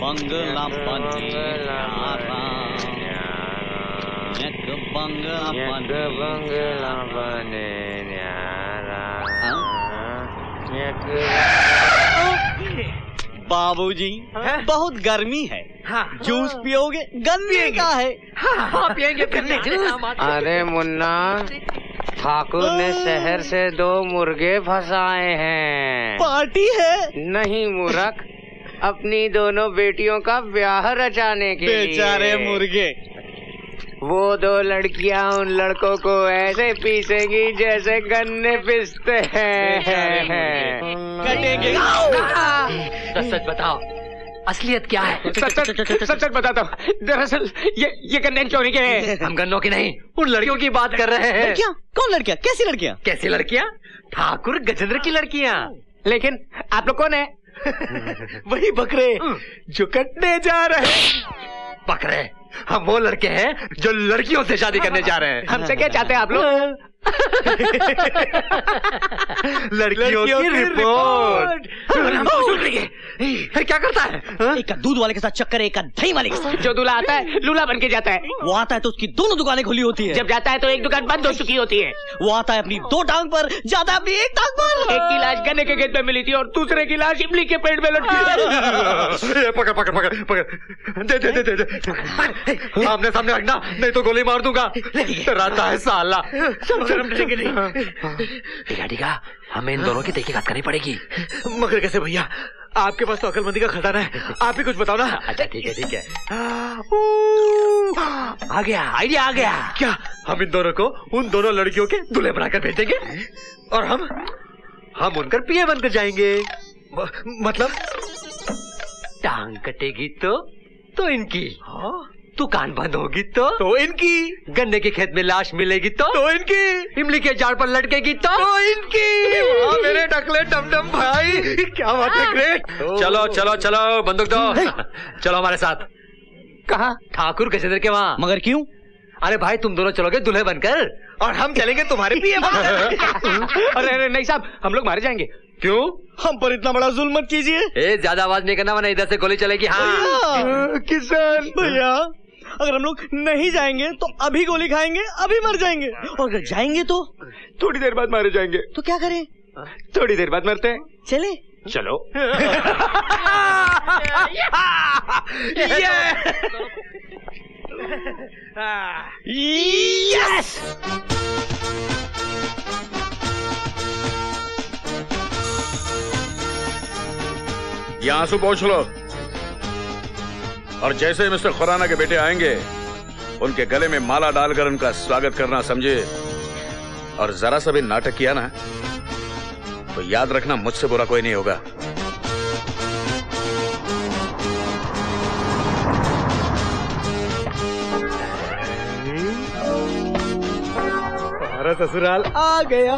बंगला बने न्यारा, एक बंगला बने न्यारा। बाबूजी बहुत गर्मी है, जूस पियोगे? गन्ने का है। हाँ पियेंगे गन्ने जूस। अरे मुन्ना, ठाकुर ने शहर से 2 मुर्गे फंसाए हैं। पार्टी है? नहीं मूर्ख, अपनी दोनों बेटियों का ब्याह रचाने के लिए। बेचारे मुर्गे। वो 2 लड़कियां उन लड़कों को ऐसे पीसेंगी जैसे गन्ने पीसते हैं। कटेंगे। सच बताओ, असलियत क्या है? सच बताता हूँ, दरअसल ये गन्ने चोरी के हैं। हम गन्नों की नहीं, उन लड़कियों की बात कर रहे हैं। लड़कियाँ? कौन लड़कियाँ? कैसी लड़कियाँ? कैसी लड़कियाँ? ठाकुर गजेंद्र की लड़कियाँ। लेकिन आप लोग कौन है? वही बकरे जो कटने जा रहे हैं। बकरे? हम वो लड़के हैं जो लड़कियों से शादी करने जा रहे हैं। हमसे क्या चाहते हैं आप लोग? लड़कियों की रिपोर्ट। क्या करता है? एक का दूध वाले के साथ चक्कर है, एक का दही वाले के साथ। जो दूल्हा आता है लूला बन के जाता है। वो आता है तो उसकी दोनों दुकानें खुली होती है। जब जाता है तो एक दुकान बंद हो चुकी होती है। वो आता है अपनी 2 टांग पर, जाता है अपनी 1 टांग पर। एक की लाश गन्ने के खेत में मिली थी और दूसरे की लाश इमली के पेड़ में लटकी। पकड़ पकड़ पकड़ पकड़, दे दे दे दे। आमने सामने रखना, नहीं तो गोली मार दूंगा। रहता है साला। ठीक है, हमें इन दोनों की तहकीकात करनी पड़ेगी। मगर कैसे भैया? आपके पास तो अकलमंदी का खजाना है, आप ही कुछ बताओ ना। अच्छा ठीक है। आ गया, आइडिया आ गया। क्या? हम इन दोनों को उन दोनों लड़कियों के दूल्हे बनाकर भेजेंगे और हम उनकर पिए बनकर जाएंगे। मतलब टांग कटेगी तो इनकी, दुकान बंद होगी तो इनकी, गन्ने के खेत में लाश मिलेगी तो इनकी, इमली के झाड़ पर लटकेगी तो इनकी। मेरे टकले टमटम भाई, क्या बात है, ग्रेट। चलो चलो चलो, बंदूक दो। चलो हमारे साथ। कहाँ? ठाकुर गजेंद्र के वहाँ। मगर क्यों? अरे भाई, तुम दोनों चलोगे दूल्हे बनकर और हम चलेंगे तुम्हारे पिए बनकर। अरे नहीं साहब, हम लोग मारे जाएंगे। क्यों? हम पर इतना बड़ा जुल्म मत कीजिए। ज्यादा आवाज नहीं करना, वरना इधर से गोली चलेगी। हाँ किसान भैया, अगर हम लोग नहीं जाएंगे तो अभी गोली खाएंगे, अभी मर जाएंगे। और अगर जाएंगे तो थोड़ी देर बाद मारे जाएंगे। तो क्या करें? थोड़ी देर बाद मरते हैं। चले चलो। यस। ये आंसू पोंछ लो, और जैसे मिस्टर खुराना के बेटे आएंगे उनके गले में माला डालकर उनका स्वागत करना, समझे? और जरा सा भी नाटक किया ना तो याद रखना, मुझसे बुरा कोई नहीं होगा। हमारा ससुराल आ गया।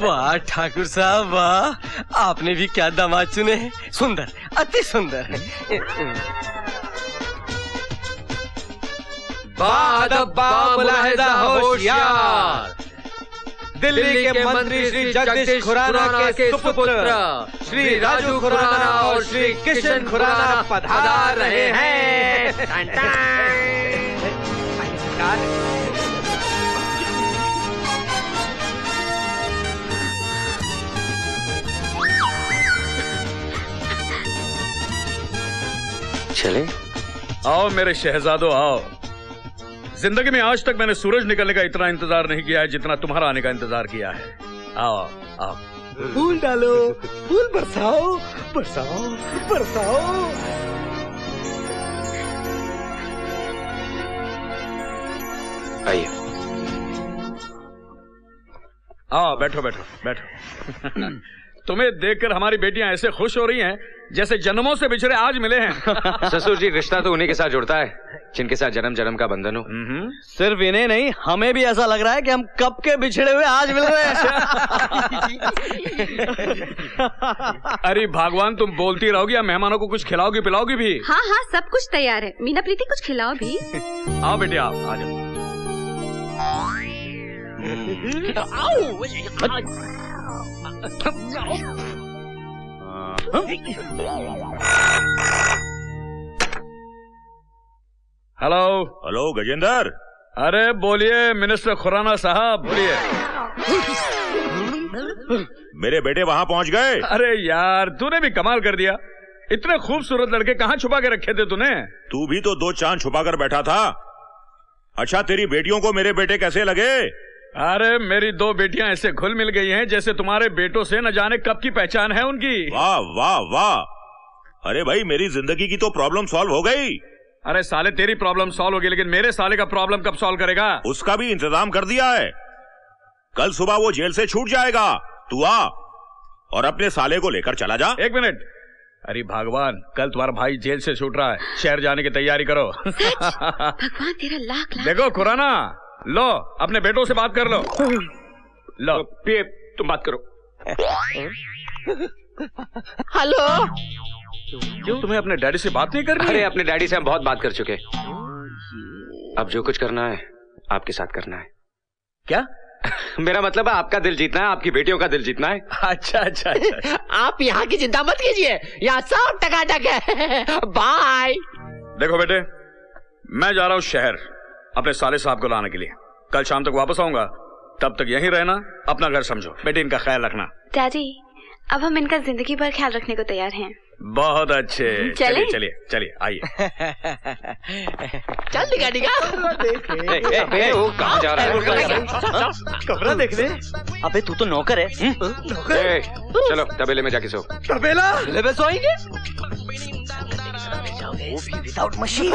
वाह ठाकुर साहब वाह, आपने भी क्या दामाद चुने हैं। सुंदर, अति सुंदर। मुलाहिजा होशियार। दिल्ली के मंत्री श्री जगदीश खुराना के सुपुत्र श्री राजू खुराना और श्री किशन खुराना पधार रहे हैं। चले? आओ मेरे शहजादो, आओ। जिंदगी में आज तक मैंने सूरज निकलने का इतना इंतजार नहीं किया है जितना तुम्हारा आने का इंतजार किया है। आओ आओ। फूल डालो, फूल बरसाओ, बरसाओ, बरसाओ। आइए। आओ, बैठो बैठो बैठो। तुम्हें देखकर हमारी बेटियां ऐसे खुश हो रही हैं जैसे जन्मों से बिछड़े आज मिले हैं। ससुर जी, रिश्ता तो उन्हीं के साथ जुड़ता है जिनके साथ जन्म जन्म का बंधन हो। सिर्फ इन्हें नहीं, हमें भी ऐसा लग रहा है कि हम कब के बिछड़े हुए आज मिल रहे हैं। अरे भगवान, तुम बोलती रहोगी या मेहमानों को कुछ खिलाओगी पिलाओगी भी? हाँ हाँ, सब कुछ तैयार है। मीना प्रीति, कुछ खिलाओ भी। आओ बेटी, आओ, आ जाओ। Hello hello Gajendra. अरे बोलिए मिनिस्टर खुराना साहब, बोलिए। मेरे बेटे वहां पहुंच गए। अरे यार तूने भी कमाल कर दिया, इतने खूबसूरत लड़के कहाँ छुपा के रखे थे तूने? तू भी तो 2 चांद छुपा कर बैठा था। अच्छा तेरी बेटियों को मेरे बेटे कैसे लगे? अरे मेरी 2 बेटियां ऐसे घुल मिल गई हैं जैसे तुम्हारे बेटों से न जाने कब की पहचान है उनकी। वाह वाह वाह। अरे भाई मेरी जिंदगी की तो प्रॉब्लम सॉल्व हो गई। अरे साले तेरी प्रॉब्लम सॉल्व होगी, लेकिन मेरे साले का प्रॉब्लम कब सॉल्व करेगा? उसका भी इंतजाम कर दिया है। कल सुबह वो जेल से छूट जाएगा। तू आ और अपने साले को लेकर चला जा। 1 मिनट। अरे भगवान, कल तुम्हारा भाई जेल से छूट रहा है, शहर जाने की तैयारी करो। भगवान तेरा लाख लाख। देखो खुराना, लो अपने बेटों से बात कर लो। लो पिए, तुम बात करो। हेलो। क्यों तुम्हें अपने डैडी से बात नहीं करनी? अरे अपने डैडी से हम बहुत बात कर चुके। अब जो कुछ करना है आपके साथ करना है। क्या? मेरा मतलब है आपका दिल जीतना है, आपकी बेटियों का दिल जीतना है। अच्छा अच्छा अच्छा। आप यहाँ की चिंता मत कीजिए, यहाँ सब टकाटक है। बाय। देखो बेटे, मैं जा रहा हूँ शहर अपने साले साहब को लाने के लिए। कल शाम तक वापस आऊंगा, तब तक यहीं रहना, अपना घर समझो। बेटे इनका ख्याल रखना। डैडी अब हम इनका जिंदगी भर ख्याल रखने को तैयार हैं। बहुत अच्छे। चलिए चलिए चलिए आइए। चल निका निका। अबे वो कहाँ जा रहा है? कमरा देख ले। अबे तू तो नौकर है। ए, चलो तबेले में जाके सो। तबेला में सोएंगे? वो भी विदाउट मशीन।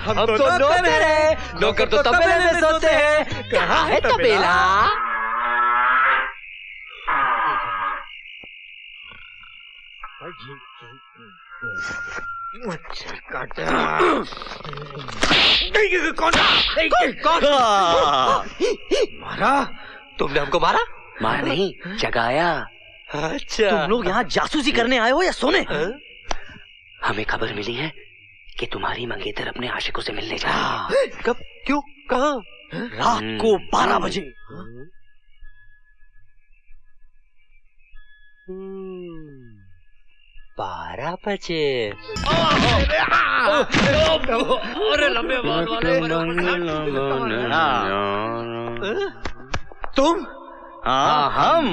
हम तो नौकर है, नौकर तो तबेले में सोते हैं। कहाँ है तबेला? मारा? तुमने हमको मारा? मार नहीं, जगाया। अच्छा तुम लोग यहाँ जासूसी करने आए हो या सोने? हमें खबर मिली है कि तुम्हारी मंगेतर अपने आशिकों से मिलने जा रही है। कब, क्यों, कहाँ? रात को 12 बजे। 12 बजे। अरे लंबे बाल वाले। तुम? हाँ हम।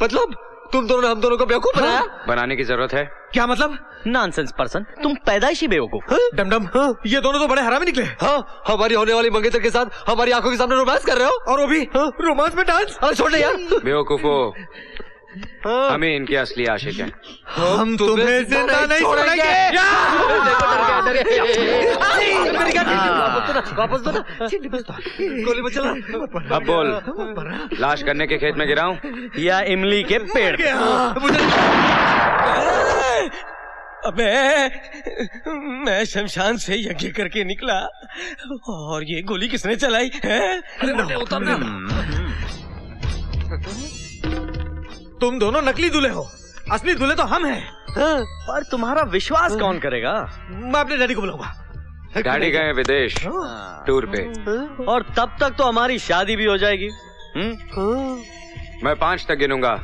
मतलब तुम दोनों ने हम दोनों को बेवकूफ बनाया? बनाने की जरूरत है? क्या मतलब? नॉनसेंस पर्सन, तुम पैदाइशी बेवकूफ। डमडम, ये दोनों तो बड़े हरामी निकले। हाँ, हमारी होने वाली मंगेतर के साथ हमारी आंखों के सामने रोमांस कर रहे हो, और वो भी रोमांस में डांस। अरे छोड़ यार। बेवकूफो, हमें इनके असली आशिक हैं। हम तुम्हें जिंदा नहीं छोड़ेंगे। वापस दो ना। गोली मत चला। अब बोल, लाश गन्ने के खेत में गिराऊं या इमली के पेड़? अबे मैं शमशान से यज्ञ करके निकला और ये गोली किसने चलाई है? तुम दोनों नकली दूल्हे हो, असली दूल्हे तो हम हैं। पर तुम्हारा विश्वास कौन करेगा? मैं अपने डैडी को बुलाऊंगा। डैडी गए विदेश टूर पे, और तब तक तो हमारी शादी भी हो जाएगी। मैं 5 तक गिनूंगा।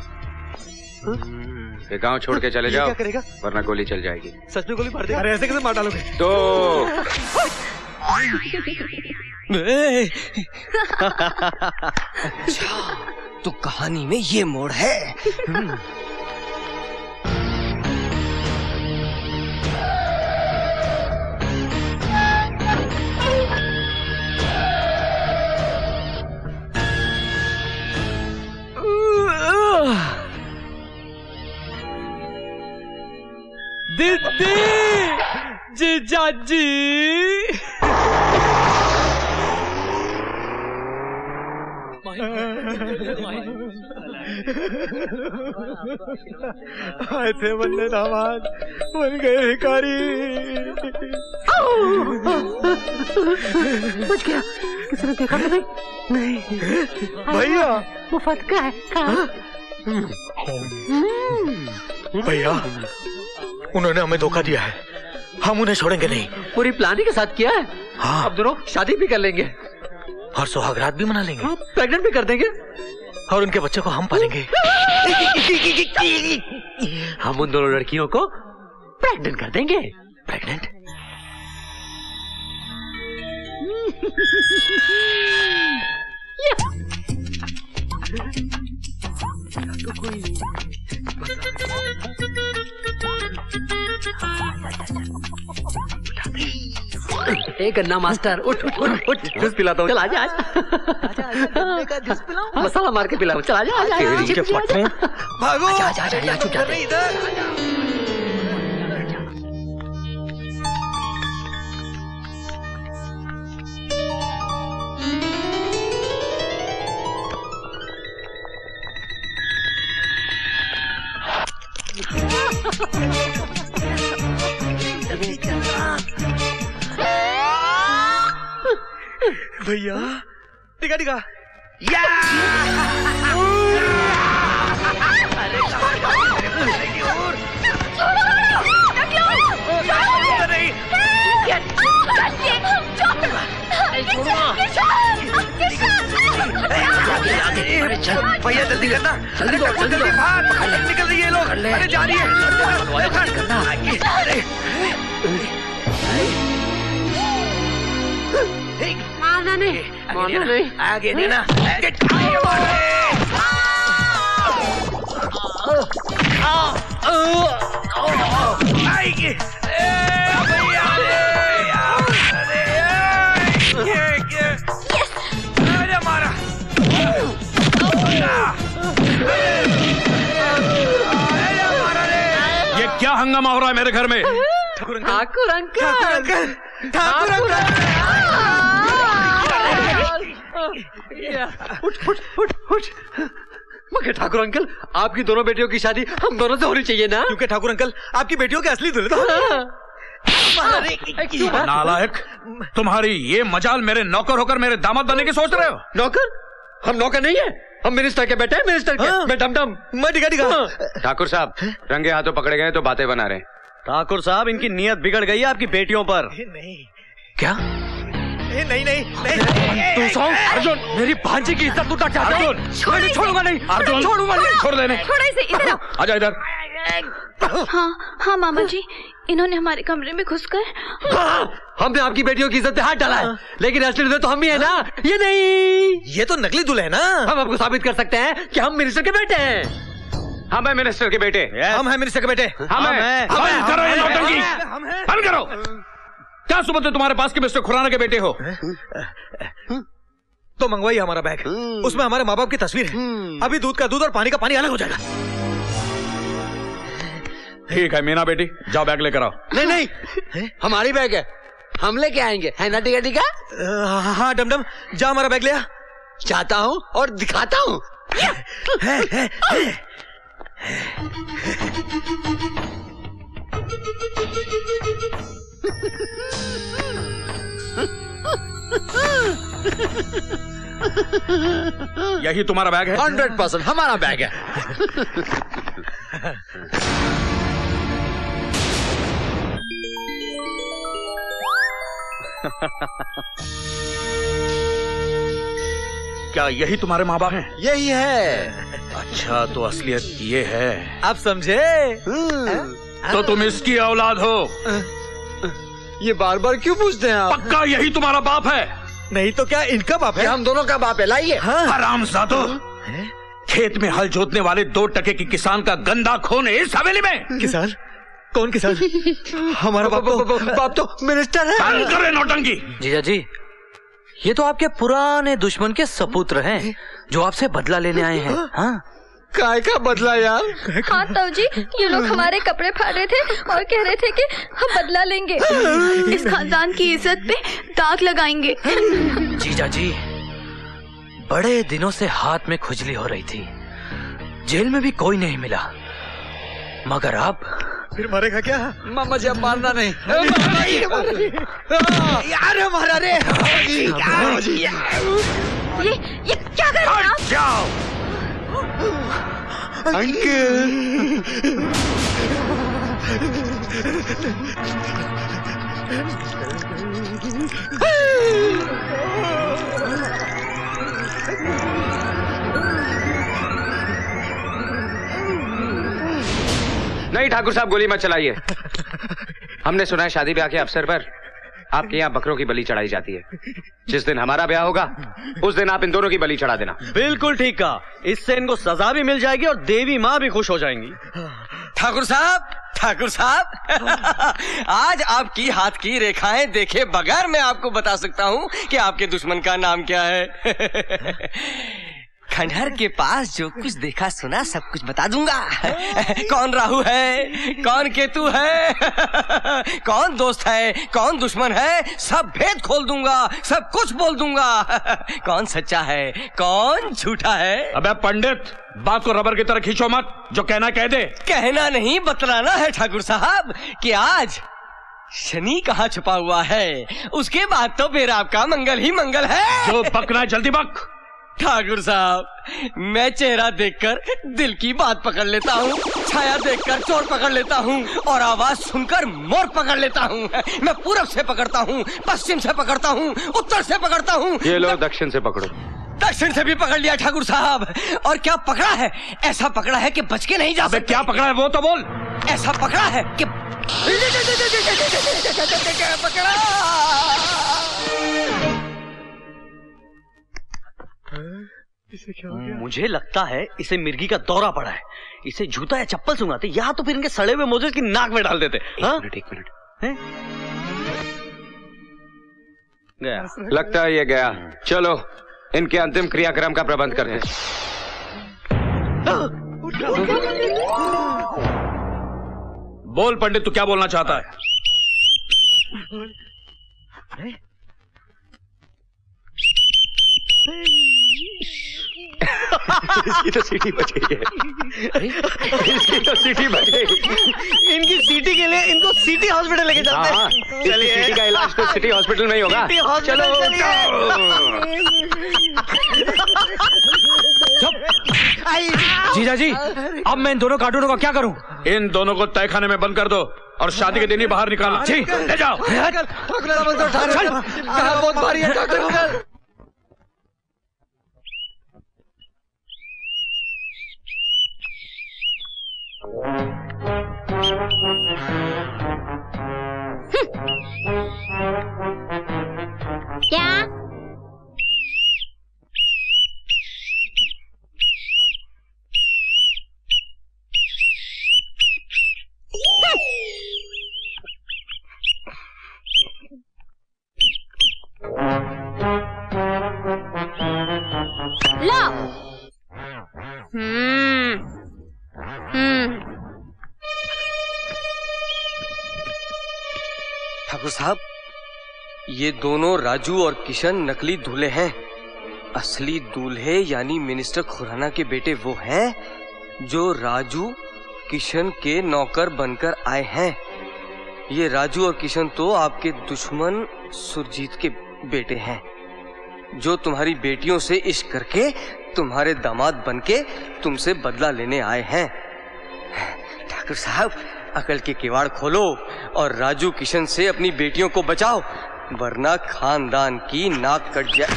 ये गांव छोड़ के चले जाओ, क्या करेगा? वरना गोली चल जाएगी। सच में गोली मार देगा? अरे ऐसे कैसे मार डालोगे? तो तो कहानी में ये मोड़ है। दीदी, जीजा जी। आए थे बनने दामाद, बन गए भिखारी। बच गया। किसी ने देखा तो नहीं? नहीं भैया, वो फटका है। कहाँ? भैया उन्होंने हमें धोखा दिया है, हम उन्हें छोड़ेंगे नहीं। पूरी प्लानिंग के साथ किया है। हाँ, अब दोनों शादी भी कर लेंगे और सुहागरात भी मना लेंगे। प्रेग्नेंट भी कर देंगे। और उनके बच्चों को हम पालेंगे। हम उन दोनों लड़कियों को प्रेग्नेंट कर देंगे। प्रेग्नेंट? एक गन्ना मास्टर, उठ उठ उठ उठ, जूस पिलाता हूँ। चल आजा आजा, मसाला मार के पिलाऊं। चल आजा आजा, भागो। आजा आजा आजा, चुप जाते। भैया टिका टिका। भैया जल्दी करना, जल्दी दो, जल्दी दो। निकल रही है लोग, अरे जा रही है। मारना नहीं, मारना नहीं। आगे देना। ये क्या हंगामा हो रहा है मेरे घर में? Thakur uncle, Thakur uncle. उठ उठ उठ उठ। मगर ठाकुर अंकल, आपकी दोनों बेटियों की शादी हम दोनों से होनी चाहिए ना? क्योंकि ठाकुर अंकल आपकी बेटियों के असली दूल्हे नालायक, तुम्हारी ये मजाल मेरे नौकर होकर मेरे दामाद बनने की सोच रहे हो? नौकर? हम नौकर नहीं है, हम मिनिस्टर के बेटे हैं, मिनिस्टर के। मैं डमडम। मैं टिका टिका। ठाकुर साहब रंगे हाथों पकड़े गए तो बातें बना रहे। ठाकुर साहब, इनकी नीयत बिगड़ गई है आपकी बेटियों पर। नहीं क्या? नहीं नहीं अर्जुन, मेरी भांजी की इज्जत लूटना चाहते हो? मैं छोड़ूंगा नहीं, अर्जुन छोड़ूंगा नहीं। छोड़ देने। थोड़ा इसे इधर आओ। आजा इधर। हाँ मामा जी, इन्होंने हमारे कमरे में घुसकर हमने आपकी बेटियों की इज्जत पे हाथ डाला है, लेकिन असली दूल्हे तो हम ही है ना? ये नहीं, ये तो नकली दूल्हे है ना। हम आपको साबित कर सकते हैं कि हम मिनिस्टर के बेटे हैं। हम है मिनिस्टर के बेटे। हम हैं मिनिस्टर के बेटे। हम हैं। बंद करो ये नौटंकी, बंद करो। क्या सुबह तुम्हारे पास के मिस्टर खुराना के बेटे हो? तो मंगवाइए हमारा बैग, उसमें हमारे माँ बाप की तस्वीर है। अभी दूध का दूध और पानी का पानी अलग हो जाएगा। ठीक है मीना बेटी, जाओ बैग लेकर आओ। नहीं नहीं, हमारी बैग है, हम लेके आएंगे, है ना? टिका टिका। हाँ डमडम, जा हमारा बैग ले आ। चाहता हूँ और दिखाता हूँ। यही तुम्हारा बैग है? 100% हमारा बैग है। क्या यही तुम्हारे माँ बाप हैं? यही है। अच्छा, तो असलियत ये है। आप समझे? तो तुम इसकी औलाद हो? ये बार बार क्यों पूछते हैं आप? पक्का यही तुम्हारा बाप है? नहीं तो क्या इनका बाप है? हम दोनों का बाप है। लाइए। हरामजादो, खेत में हल जोतने वाले 2 टके की किसान का गंदा खून है इस हवेली में। किसान? कौन किसान? हमारा बाप तो मिनिस्टर है। बंद करो नौटंकी। जीजा जी, ये तो आपके पुराने दुश्मन के सपुत्र हैं जो आपसे बदला लेने आए हैं। हाँ? काय का बदला यार? हाँ ताऊ जी, ये लोग हमारे कपड़े फाड़ रहे थे और कह रहे थे कि हम बदला लेंगे, इस खानदान की इज्जत पे दाग लगाएंगे। जीजा जी, बड़े दिनों से हाथ में खुजली हो रही थी, जेल में भी कोई नहीं मिला, मगर अब फिर मरेगा क्या? मामा जी, अब मारना नहीं। यार हमारा रे। ये क्या कर रहे हैं आप? जाओ। नहीं ठाकुर साहब, गोली मत चलाइए। हमने सुना है शादी ब्याह के अवसर पर आपके यहाँ बकरों की बलि चढ़ाई जाती है। जिस दिन हमारा ब्याह होगा उस दिन आप इन दोनों की बलि चढ़ा देना। बिल्कुल ठीक कहा। इससे इनको सजा भी मिल जाएगी और देवी माँ भी खुश हो जाएंगी। ठाकुर साहब, ठाकुर साहब, आज आपकी हाथ की रेखाएं देखे बगैर मैं आपको बता सकता हूँ कि आपके दुश्मन का नाम क्या है। खंडहर के पास जो कुछ देखा सुना सब कुछ बता दूंगा। कौन राहु है, कौन केतु है, कौन दोस्त है, कौन दुश्मन है, सब भेद खोल दूंगा, सब कुछ बोल दूंगा। कौन सच्चा है, कौन झूठा है। अबे पंडित, बात को रबर की तरह खींचो मत, जो कहना कह दे। कहना नहीं बतलाना है ठाकुर साहब कि आज शनि कहाँ छुपा हुआ है, उसके बाद तो फिर आपका मंगल ही मंगल है। जो बकना है जल्दी बक। ठाकुर साहब, मैं चेहरा देखकर दिल की बात पकड़ लेता हूँ, छाया देखकर चोर पकड़ लेता हूँ और आवाज सुनकर मोर पकड़ लेता हूँ। मैं पूरब से पकड़ता हूँ, पश्चिम से पकड़ता हूँ, उत्तर से पकड़ता हूँ। ये लो दक्षिण से पकड़ो। दक्षिण से भी पकड़ लिया ठाकुर साहब। और क्या पकड़ा है, ऐसा पकड़ा है कि बच के नहीं जा सकते। क्या पकड़ा है वो तो बोल। ऐसा पकड़ा है कि पकड़ा। इसे क्या हो गया? मुझे लगता है इसे मिर्गी का दौरा पड़ा है। इसे जूता या चप्पल सुंघाते या तो फिर इनके सड़े हुए मोजे की नाक में डाल देते। एक मिनट। गया। लगता है ये गया। चलो इनके अंतिम क्रियाक्रम का प्रबंध करते हैं। बोल पंडित, तू क्या बोलना चाहता है? इसकी तो सीटी बच गई है। इसकी तो सीटी बच गई। इनकी सीटी के लिए इनको सिटी हॉस्पिटल लेके जाते हैं। चलिए, सीटी का इलाज तो सिटी हॉस्पिटल में ही होगा। चलो जीजा जी, अब मैं इन दोनों कार्टूनों का क्या करूं? इन दोनों को तहखाने में बंद कर दो और शादी के दिन ही बाहर निकालो। जी, ले जाओ। बहुत भारी है डॉक्टर। क्या? लो। ठाकुर साहब, ये दोनों राजू और किशन नकली दूल्हे हैं। असली दूल्हे यानी मिनिस्टर खुराना के बेटे वो हैं जो राजू किशन के नौकर बनकर आए हैं। ये राजू और किशन तो आपके दुश्मन सुरजीत के बेटे हैं जो तुम्हारी बेटियों से इश्क करके तुम्हारे दामाद बनके तुमसे बदला लेने आए हैं। ठाकुर साहब, अकल के किवाड़ खोलो और राजू किशन से अपनी बेटियों को बचाओ, वरना खानदान की नाक कट जाए।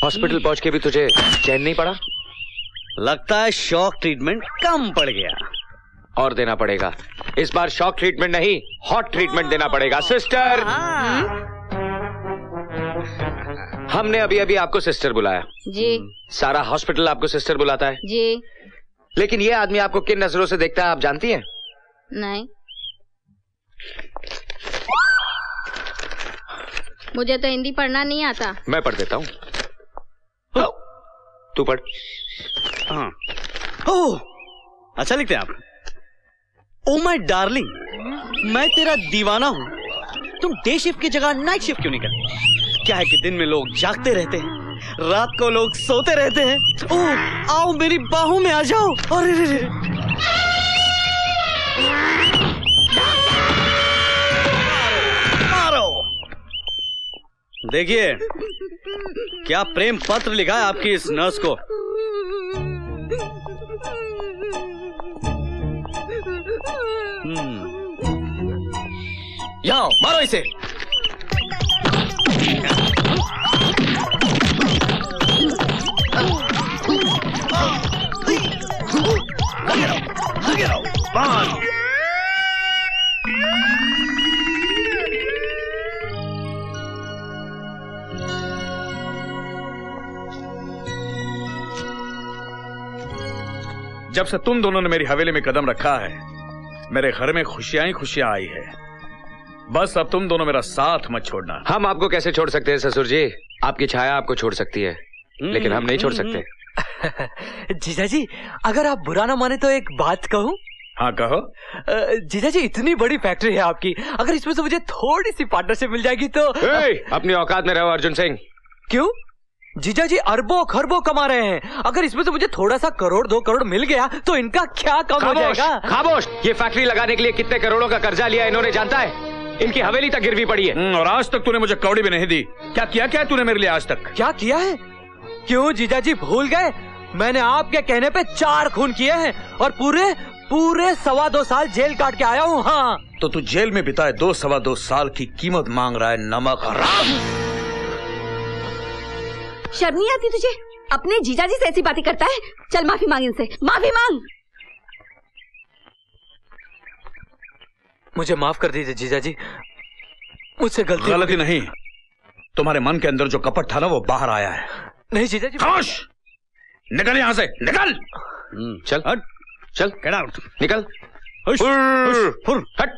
हॉस्पिटल पहुंच के भी तुझे चैन नहीं पड़ा? लगता है शॉक ट्रीटमेंट कम पड़ गया। और देना पड़ेगा। इस बार शॉक ट्रीटमेंट नहीं, हॉट ट्रीटमेंट देना पड़ेगा। सिस्टर, हमने अभी अभी आपको सिस्टर बुलाया। जी। सारा हॉस्पिटल आपको सिस्टर बुलाता है। जी। लेकिन ये आदमी आपको किन नजरों से देखता है आप जानती हैं? नहीं, मुझे तो हिंदी पढ़ना नहीं आता। मैं पढ़ देता हूँ। तू पढ़। हाँ। ओह, अच्छा लिखते हैं आप। ओ माय डार्लिंग, मैं तेरा दीवाना हूँ। तुम डे शिफ्ट की जगह नाइट शिफ्ट क्यों नहीं करते? क्या है कि दिन में लोग जागते रहते हैं, रात को लोग सोते रहते हैं। ओह, आओ मेरी बाहों में आ जाओ। अरे रे रे। मारो। देखिए क्या प्रेम पत्र लिखा है आपकी इस नर्स को। जाओ मारो इसे। जब से तुम दोनों ने मेरी हवेली में कदम रखा है, मेरे घर में खुशियां ही खुशियां आई है। बस अब तुम दोनों मेरा साथ मत छोड़ना। हम आपको कैसे छोड़ सकते हैं ससुर जी? आपकी छाया आपको छोड़ सकती है, लेकिन हम नहीं छोड़ सकते। जीजा जी, अगर आप बुरा ना माने तो एक बात कहूं? हाँ कहो। जीजा जी, इतनी बड़ी फैक्ट्री है आपकी, अगर इसमें से मुझे थोड़ी सी पार्टनरशिप मिल जाएगी तो। अपनी औकात में रहो अर्जुन सिंह। क्यों? जीजा जी अरबों खरबों कमा रहे हैं, अगर इसमें से मुझे थोड़ा सा करोड़ 2 करोड़ मिल गया तो इनका क्या कम हो जाएगा? खामोश! ये फैक्ट्री लगाने के लिए कितने करोड़ों का कर्जा लिया इन्होंने जानता है? इनकी हवेली तक गिरवी पड़ी है। और आज तक तूने मुझे कौड़ी भी नहीं दी। क्या किया क्या तूने मेरे लिए आज तक? क्या किया है? क्यों जीजा जी भूल गए? मैंने आपके कहने पे 4 खून किए हैं और पूरे 2.25 साल जेल काट के आया हूँ। हाँ, तो तू जेल में बिताए 2-2.25 साल की कीमत मांग रहा है, नमक हराम। शर्म नहीं आती तुझे? अपने जीजाजी से ऐसी बातें करता है? चल माफी मांग इनसे, माफी मांग। मुझे माफ कर दीजिए जीजा जी, मुझसे गलती नहीं, तुम्हारे मन के अंदर जो कपट था ना वो बाहर आया है। नहीं जीजा जी। खामोश! निकल यहाँ से, निकल। चल हट, चल गेट आउट, निकल। हट।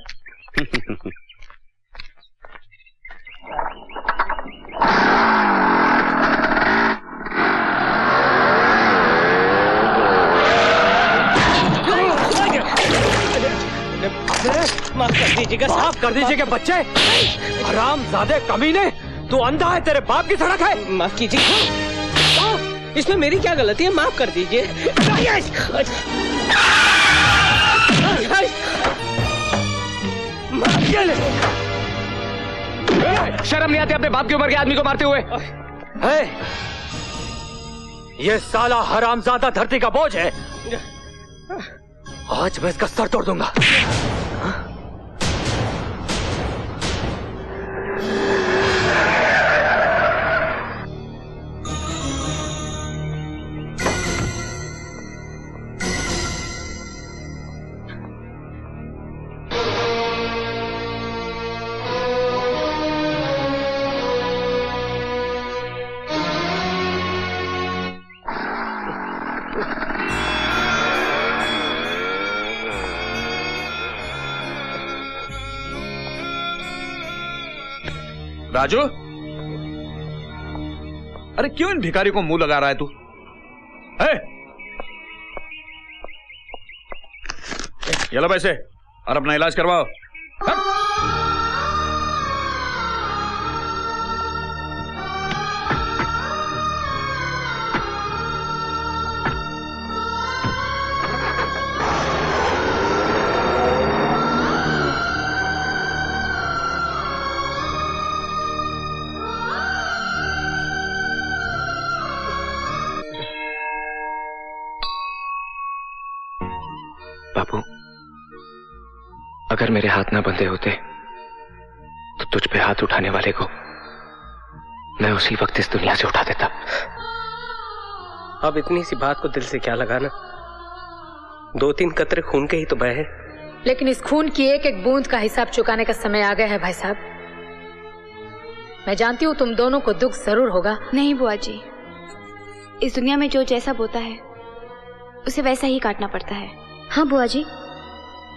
माफ कर दीजिएगा, माफ कर दीजिएगा बच्चे। हरामजादे कमीने, तू अंधा है, तेरे बाप की सड़क है। माफ कीजिए, इसमें मेरी क्या गलती है? माफ कर दीजिए। शर्म नहीं आती अपने बाप की उम्र के आदमी को मारते हुए? ये साला हरामजादा धरती का बोझ है, आज मैं इसका सर तोड़ दूंगा। राजू, अरे क्यों इन भिखारी को मुंह लगा रहा है तू? ये लो पैसे और अपना इलाज करवाओ। बापू, अगर मेरे हाथ ना बंधे होते तो तुझ पे हाथ उठाने वाले को मैं उसी वक्त इस दुनिया से उठा देता। अब इतनी सी बात को दिल से क्या लगाना, 2-3 कतरे खून के ही तो बहे हैं। लेकिन इस खून की एक एक बूंद का हिसाब चुकाने का समय आ गया है भाई साहब। मैं जानती हूँ तुम दोनों को दुख जरूर होगा। नहीं बुआ जी, इस दुनिया में जो जैसा बोता है उसे वैसा ही काटना पड़ता है। हाँ बुआ जी,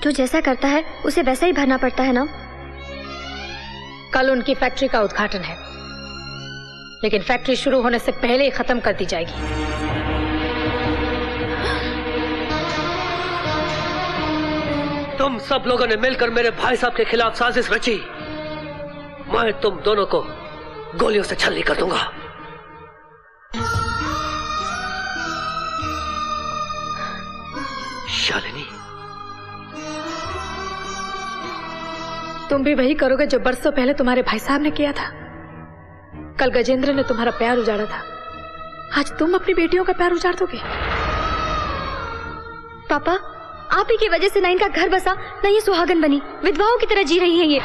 जो जैसा करता है उसे वैसा ही भरना पड़ता है ना। कल उनकी फैक्ट्री का उद्घाटन है, लेकिन फैक्ट्री शुरू होने से पहले ही खत्म कर दी जाएगी। तुम सब लोगों ने मिलकर मेरे भाई साहब के खिलाफ साजिश रची। मैं तुम दोनों को गोलियों से छलनी कर दूंगा। शालिनी, तुम भी वही करोगे जो बरसों पहले तुम्हारे भाई साहब ने किया था। कल गजेंद्र ने तुम्हारा प्यार उजाड़ा था, आज तुम अपनी बेटियों का प्यार उजाड़ दोगे। पापा, आप ही की वजह से ना इनका घर बसा, ना ये सुहागन बनी, विधवाओं की तरह जी रही हैं ये।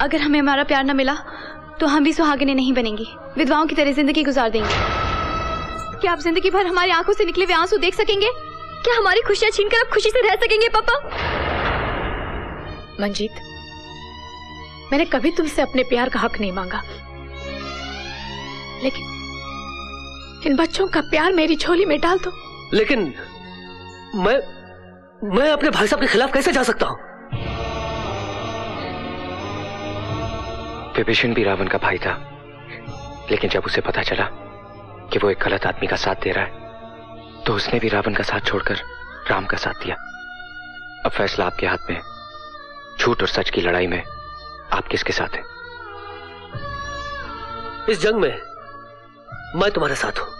अगर हमें हमारा प्यार न मिला तो हम भी सुहागनें नहीं बनेंगी, विधवाओं की तरह जिंदगी गुजार देंगे। क्या आप जिंदगी भर हमारी आंखों से निकले हुए आंसू देख सकेंगे? क्या हमारी खुशियां छीनकर आप खुशी से रह सकेंगे पापा? मंजीत, मैंने कभी तुमसे अपने प्यार का हक नहीं मांगा, लेकिन इन बच्चों का प्यार मेरी झोली में डाल दो। लेकिन मैं अपने भाई साहब के खिलाफ कैसे जा सकता हूं? विभीषण भी रावण का भाई था, लेकिन जब उसे पता चला कि वो एक गलत आदमी का साथ दे रहा है तो उसने भी रावण का साथ छोड़कर राम का साथ दिया। अब फैसला आपके हाथ में है। झूठ और सच की लड़ाई में आप किसके साथ हैं? इस जंग में मैं तुम्हारे साथ हूं।